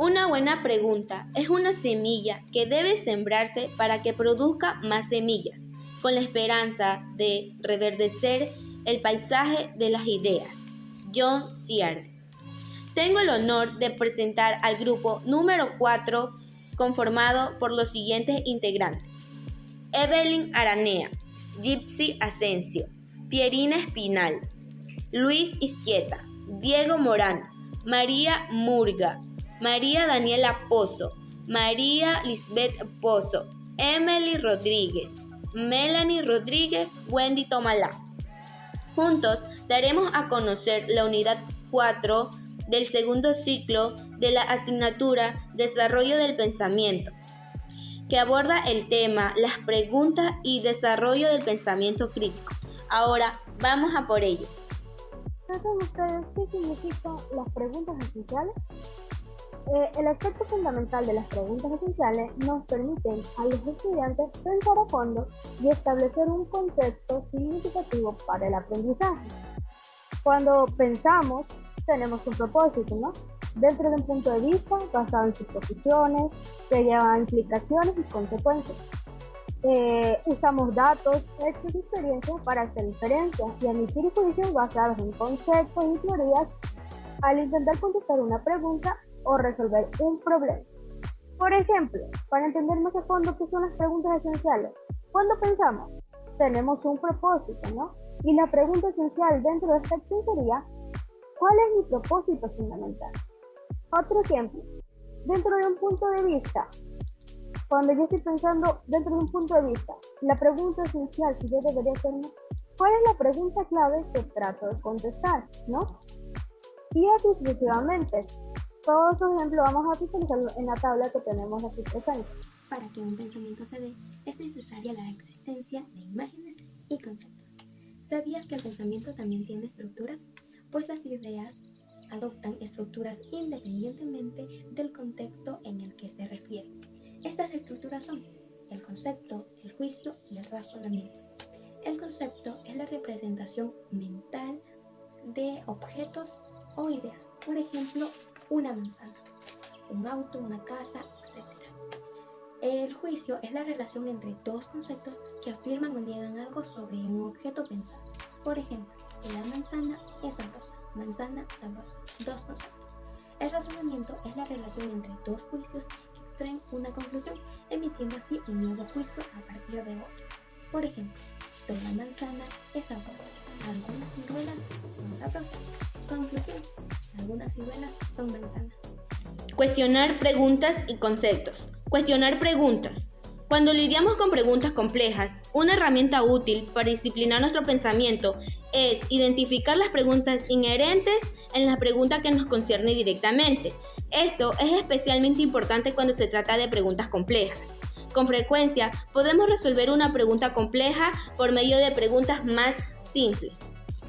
Una buena pregunta es una semilla que debe sembrarse para que produzca más semillas, con la esperanza de reverdecer el paisaje de las ideas. John Ciardi. Tengo el honor de presentar al grupo número 4 conformado por los siguientes integrantes: Evelyn Aranea, Gypsy Asensio, Pierina Espinal, Luis Izquieta, Diego Morán, María Murga, María Daniela Pozo, María Lisbeth Pozo, Emily Rodríguez, Melanie Rodríguez, Wendy Tomalá. Juntos daremos a conocer la unidad 4 del segundo ciclo de la asignatura Desarrollo del Pensamiento, que aborda el tema las preguntas y desarrollo del pensamiento crítico. Ahora vamos a por ello. ¿Saben ustedes qué significan las preguntas esenciales? El aspecto fundamental de las preguntas esenciales nos permiten a los estudiantes pensar a fondo y establecer un contexto significativo para el aprendizaje. Cuando pensamos, tenemos un propósito, ¿no? Dentro de un punto de vista basado en suposiciones que llevan a implicaciones y consecuencias. Usamos datos, hechos y experiencias para hacer inferencias y emitir juicios basados en conceptos y teorías al intentar contestar una pregunta o resolver un problema. Por ejemplo, para entender más a fondo qué son las preguntas esenciales, cuando pensamos, tenemos un propósito, ¿no? Y la pregunta esencial dentro de esta acción sería: ¿cuál es mi propósito fundamental? Otro ejemplo, dentro de un punto de vista, cuando yo estoy pensando dentro de un punto de vista, la pregunta esencial que yo debería hacerme, ¿cuál es la pregunta clave que trato de contestar, ¿no? Y así sucesivamente. Todos los ejemplos vamos a visualizarlo en la tabla que tenemos aquí presente. Para que un pensamiento se dé, es necesaria la existencia de imágenes y conceptos. ¿Sabías que el pensamiento también tiene estructura? Pues las ideas adoptan estructuras independientemente del contexto en el que se refieren. Estas estructuras son el concepto, el juicio y el razonamiento. El concepto es la representación mental de objetos o ideas. Por ejemplo, una manzana, un auto, una casa, etc. El juicio es la relación entre dos conceptos que afirman o niegan algo sobre un objeto pensado. Por ejemplo, la manzana es sabrosa, manzana sabrosa, dos conceptos. El razonamiento es la relación entre dos juicios que extraen una conclusión, emitiendo así un nuevo juicio a partir de otros. Por ejemplo, toda manzana es sabrosa, algunas ciruelas son sabrosas. Conclusión: algunas ciruelas son manzanas. Cuestionar preguntas y conceptos. Cuestionar preguntas. Cuando lidiamos con preguntas complejas, una herramienta útil para disciplinar nuestro pensamiento es identificar las preguntas inherentes en la pregunta que nos concierne directamente. Esto es especialmente importante cuando se trata de preguntas complejas. Con frecuencia, podemos resolver una pregunta compleja por medio de preguntas más simples.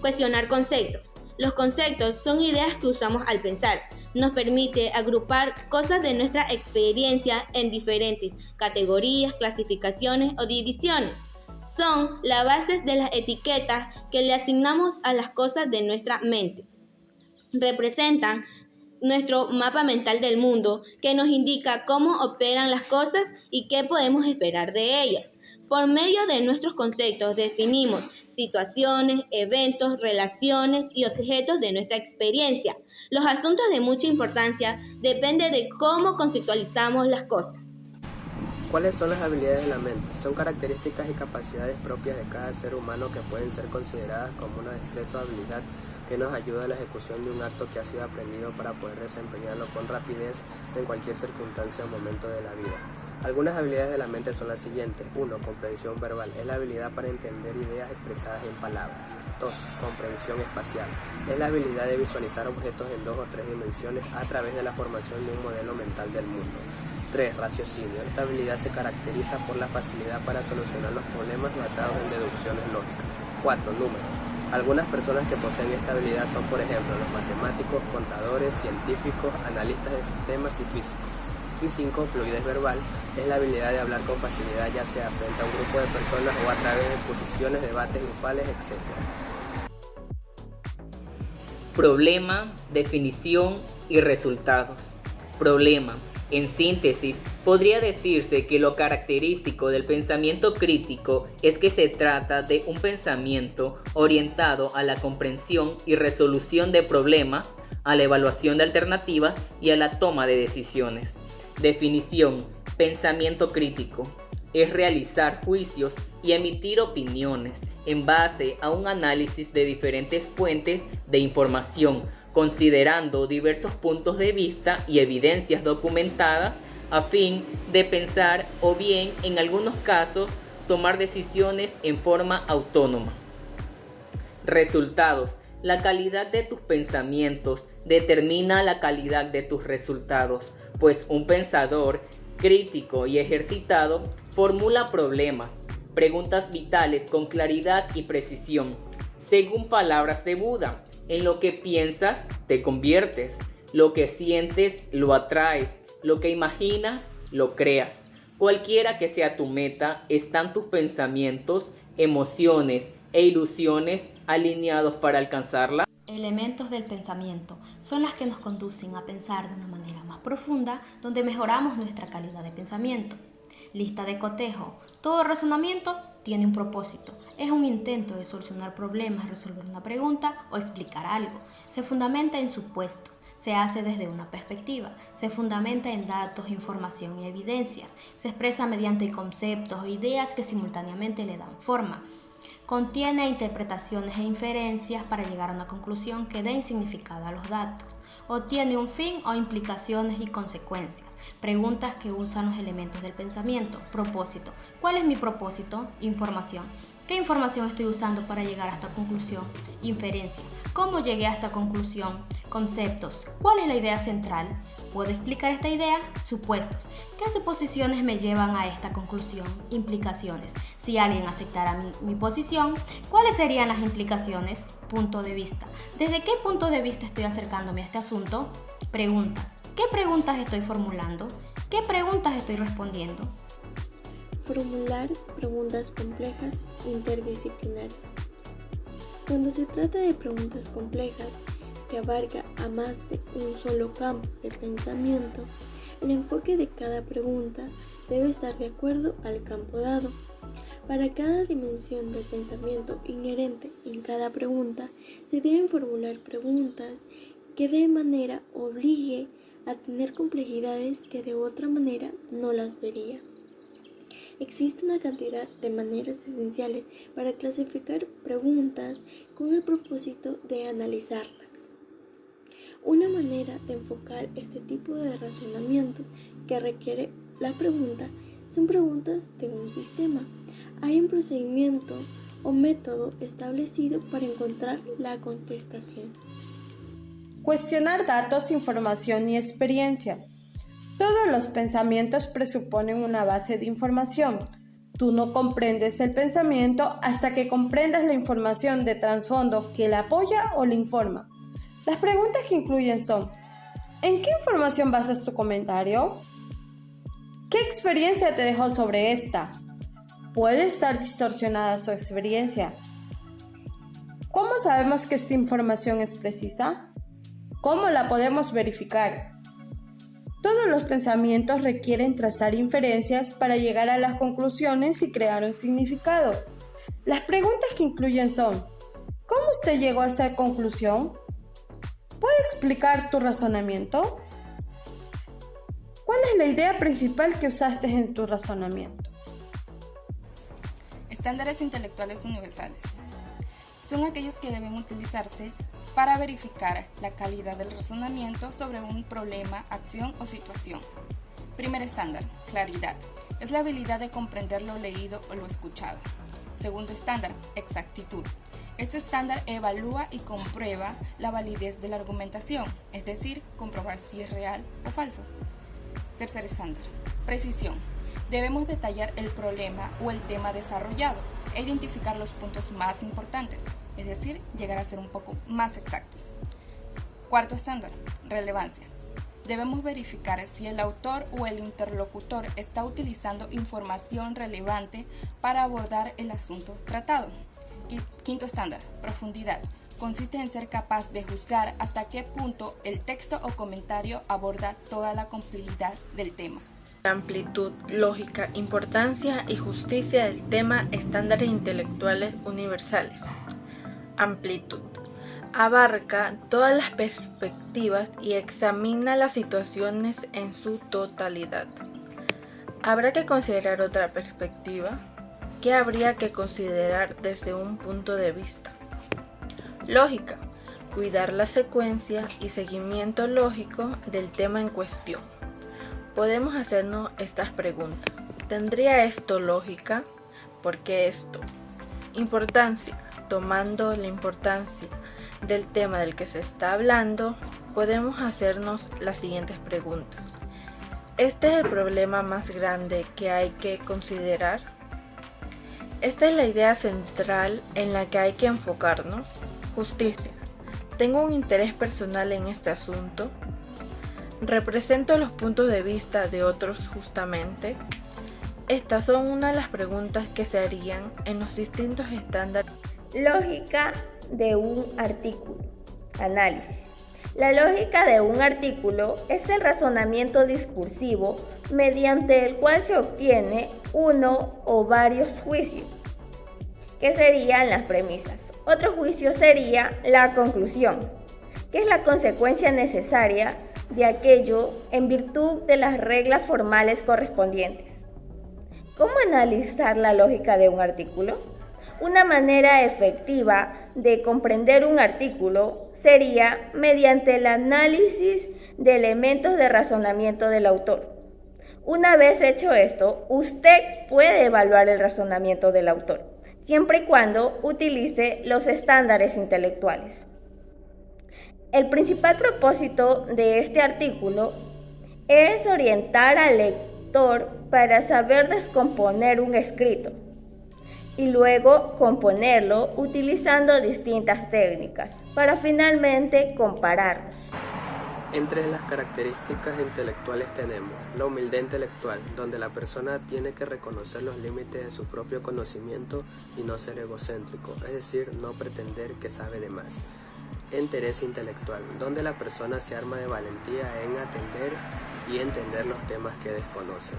Cuestionar conceptos. Los conceptos son ideas que usamos al pensar. Nos permite agrupar cosas de nuestra experiencia en diferentes categorías, clasificaciones o divisiones. Son la base de las etiquetas que le asignamos a las cosas de nuestra mente. Representan nuestro mapa mental del mundo que nos indica cómo operan las cosas y qué podemos esperar de ellas. Por medio de nuestros conceptos definimos situaciones, eventos, relaciones y objetos de nuestra experiencia. Los asuntos de mucha importancia dependen de cómo conceptualizamos las cosas. ¿Cuáles son las habilidades de la mente? Son características y capacidades propias de cada ser humano que pueden ser consideradas como una destreza o habilidad que nos ayuda a la ejecución de un acto que ha sido aprendido para poder desempeñarlo con rapidez en cualquier circunstancia o momento de la vida. Algunas habilidades de la mente son las siguientes. 1. Comprensión verbal. Es la habilidad para entender ideas expresadas en palabras. 2. Comprensión espacial. Es la habilidad de visualizar objetos en 2 o 3 dimensiones a través de la formación de un modelo mental del mundo. 3. Raciocinio. Esta habilidad se caracteriza por la facilidad para solucionar los problemas basados en deducciones lógicas. 4. Números. Algunas personas que poseen esta habilidad son, por ejemplo, los matemáticos, contadores, científicos, analistas de sistemas y físicos. Y 5. Fluidez verbal. Es la habilidad de hablar con facilidad, ya sea frente a un grupo de personas o a través de exposiciones, debates grupales, etc. Problema, definición y resultados. Problema. En síntesis, podría decirse que lo característico del pensamiento crítico es que se trata de un pensamiento orientado a la comprensión y resolución de problemas, a la evaluación de alternativas y a la toma de decisiones. Definición: pensamiento crítico es realizar juicios y emitir opiniones en base a un análisis de diferentes fuentes de información, considerando diversos puntos de vista y evidencias documentadas a fin de pensar o bien, en algunos casos, tomar decisiones en forma autónoma. Resultados: la calidad de tus pensamientos determina la calidad de tus resultados, pues un pensador crítico y ejercitado formula problemas, preguntas vitales con claridad y precisión. Según palabras de Buda, en lo que piensas te conviertes, lo que sientes lo atraes, lo que imaginas lo creas. Cualquiera que sea tu meta, están tus pensamientos, emociones e ilusiones alineados para alcanzarla. Elementos del pensamiento son las que nos conducen a pensar de una manera más profunda, donde mejoramos nuestra calidad de pensamiento. Lista de cotejo: todo razonamiento tiene un propósito. Es un intento de solucionar problemas, resolver una pregunta o explicar algo. Se fundamenta en supuestos. Se hace desde una perspectiva. Se fundamenta en datos, información y evidencias. Se expresa mediante conceptos o ideas que simultáneamente le dan forma. Contiene interpretaciones e inferencias para llegar a una conclusión que den significado a los datos. O tiene un fin o implicaciones y consecuencias. Preguntas que usan los elementos del pensamiento. Propósito: ¿cuál es mi propósito? Información: ¿qué información estoy usando para llegar a esta conclusión? Inferencia: ¿cómo llegué a esta conclusión? Conceptos: ¿cuál es la idea central? ¿Puedo explicar esta idea? Supuestos: ¿qué suposiciones me llevan a esta conclusión? Implicaciones: si alguien aceptara mi posición, ¿cuáles serían las implicaciones? Punto de vista: ¿desde qué punto de vista estoy acercándome a este asunto? Preguntas: ¿qué preguntas estoy formulando? ¿Qué preguntas estoy respondiendo? Formular preguntas complejas interdisciplinarias. Cuando se trata de preguntas complejas que abarca a más de un solo campo de pensamiento, el enfoque de cada pregunta debe estar de acuerdo al campo dado. Para cada dimensión del pensamiento inherente en cada pregunta, se deben formular preguntas que de manera obligue a tener complejidades que de otra manera no las vería. Existe una cantidad de maneras esenciales para clasificar preguntas con el propósito de analizarlas. Una manera de enfocar este tipo de razonamientos que requiere la pregunta son preguntas de un sistema. Hay un procedimiento o método establecido para encontrar la contestación. Cuestionar datos, información y experiencia. Todos los pensamientos presuponen una base de información. Tú no comprendes el pensamiento hasta que comprendas la información de trasfondo que la apoya o le informa. Las preguntas que incluyen son: ¿en qué información basas tu comentario? ¿Qué experiencia te dejó sobre esta? ¿Puede estar distorsionada su experiencia? ¿Cómo sabemos que esta información es precisa? ¿Cómo la podemos verificar? Todos los pensamientos requieren trazar inferencias para llegar a las conclusiones y crear un significado. Las preguntas que incluyen son: ¿cómo usted llegó a esta conclusión? ¿Puede explicar tu razonamiento? ¿Cuál es la idea principal que usaste en tu razonamiento? Estándares intelectuales universales. Son aquellos que deben utilizarse para verificar la calidad del razonamiento sobre un problema, acción o situación. Primer estándar: claridad. Es la habilidad de comprender lo leído o lo escuchado. Segundo estándar: exactitud. Este estándar evalúa y comprueba la validez de la argumentación, es decir, comprobar si es real o falso. Tercer estándar: precisión. Debemos detallar el problema o el tema desarrollado e identificar los puntos más importantes, es decir, llegar a ser un poco más exactos. Cuarto estándar: relevancia. Debemos verificar si el autor o el interlocutor está utilizando información relevante para abordar el asunto tratado. Quinto estándar: profundidad. consiste en ser capaz de juzgar hasta qué punto el texto o comentario aborda toda la complejidad del tema. Amplitud, lógica, importancia y justicia del tema, estándares intelectuales universales. Amplitud. Abarca todas las perspectivas y examina las situaciones en su totalidad. ¿Habrá que considerar otra perspectiva? ¿Qué habría que considerar desde un punto de vista? Lógica. Cuidar la secuencia y seguimiento lógico del tema en cuestión. Podemos hacernos estas preguntas. ¿Tendría esto lógica? ¿Por qué esto? Importancia. Tomando la importancia del tema del que se está hablando, podemos hacernos las siguientes preguntas. ¿Este es el problema más grande que hay que considerar? ¿Esta es la idea central en la que hay que enfocarnos? Justicia. ¿Tengo un interés personal en este asunto? ¿Represento los puntos de vista de otros justamente? Estas son una de las preguntas que se harían en los distintos estándares. Lógica de un artículo. Análisis. La lógica de un artículo es el razonamiento discursivo mediante el cual se obtiene uno o varios juicios, que serían las premisas. Otro juicio sería la conclusión, que es la consecuencia necesaria de aquello en virtud de las reglas formales correspondientes. ¿Cómo analizar la lógica de un artículo? Una manera efectiva de comprender un artículo sería mediante el análisis de elementos de razonamiento del autor. Una vez hecho esto, usted puede evaluar el razonamiento del autor, siempre y cuando utilice los estándares intelectuales. El principal propósito de este artículo es orientar al lector para saber descomponer un escrito y luego componerlo utilizando distintas técnicas para finalmente compararlos. Entre las características intelectuales tenemos la humildad intelectual, donde la persona tiene que reconocer los límites de su propio conocimiento y no ser egocéntrico, es decir, no pretender que sabe de más. Entereza intelectual, donde la persona se arma de valentía en atender y entender los temas que desconoce.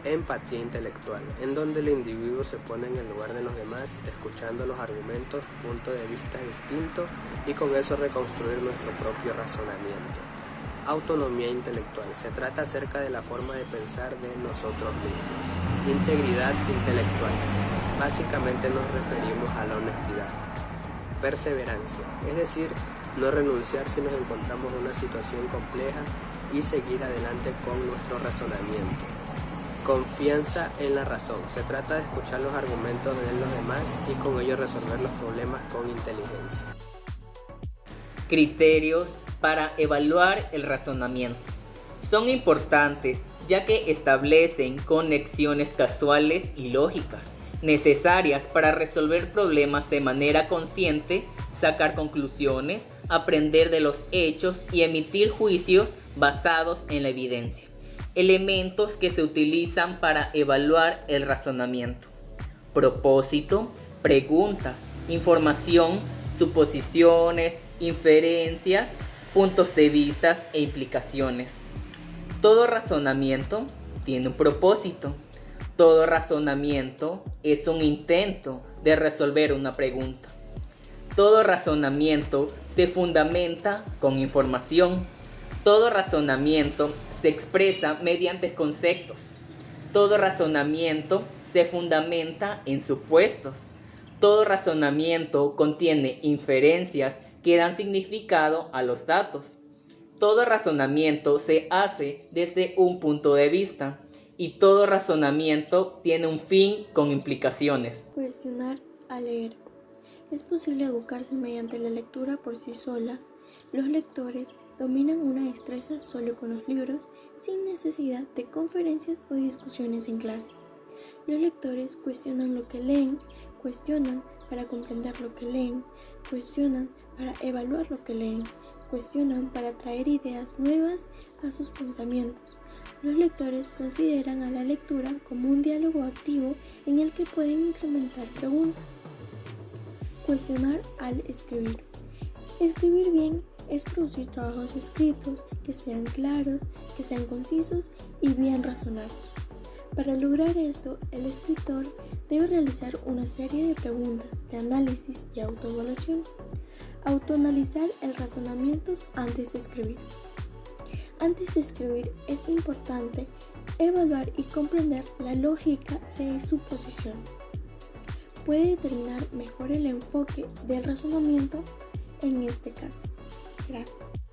Empatía intelectual, en donde el individuo se pone en el lugar de los demás, escuchando los argumentos, puntos de vista distintos y con eso reconstruir nuestro propio razonamiento. Autonomía intelectual, se trata acerca de la forma de pensar de nosotros mismos. Integridad intelectual, básicamente nos referimos a la honestidad. Perseverancia, es decir, no renunciar si nos encontramos en una situación compleja y seguir adelante con nuestro razonamiento. Confianza en la razón, se trata de escuchar los argumentos de los demás y con ello resolver los problemas con inteligencia. Criterios para evaluar el razonamiento. Son importantes ya que establecen conexiones casuales y lógicas necesarias para resolver problemas de manera consciente, sacar conclusiones, aprender de los hechos y emitir juicios basados en la evidencia. Elementos que se utilizan para evaluar el razonamiento: propósito, preguntas, información, suposiciones, inferencias, puntos de vista e implicaciones. Todo razonamiento tiene un propósito. Todo razonamiento es un intento de resolver una pregunta. Todo razonamiento se fundamenta con información. Todo razonamiento se expresa mediante conceptos. Todo razonamiento se fundamenta en supuestos. Todo razonamiento contiene inferencias que dan significado a los datos. Todo razonamiento se hace desde un punto de vista. Y todo razonamiento tiene un fin con implicaciones. Cuestionar al leer. Es posible educarse mediante la lectura por sí sola. Los lectores dominan una destreza solo con los libros, sin necesidad de conferencias o discusiones en clases. Los lectores cuestionan lo que leen, cuestionan para comprender lo que leen, cuestionan para evaluar lo que leen, cuestionan para traer ideas nuevas a sus pensamientos. Los lectores consideran a la lectura como un diálogo activo en el que pueden incrementar preguntas. Cuestionar al escribir. Escribir bien es producir trabajos escritos que sean claros, que sean concisos y bien razonados. Para lograr esto, el escritor debe realizar una serie de preguntas de análisis y autoevaluación. Autoanalizar el razonamiento antes de escribir. Antes de escribir es importante evaluar y comprender la lógica de su posición. Puede determinar mejor el enfoque del razonamiento en este caso. Gracias.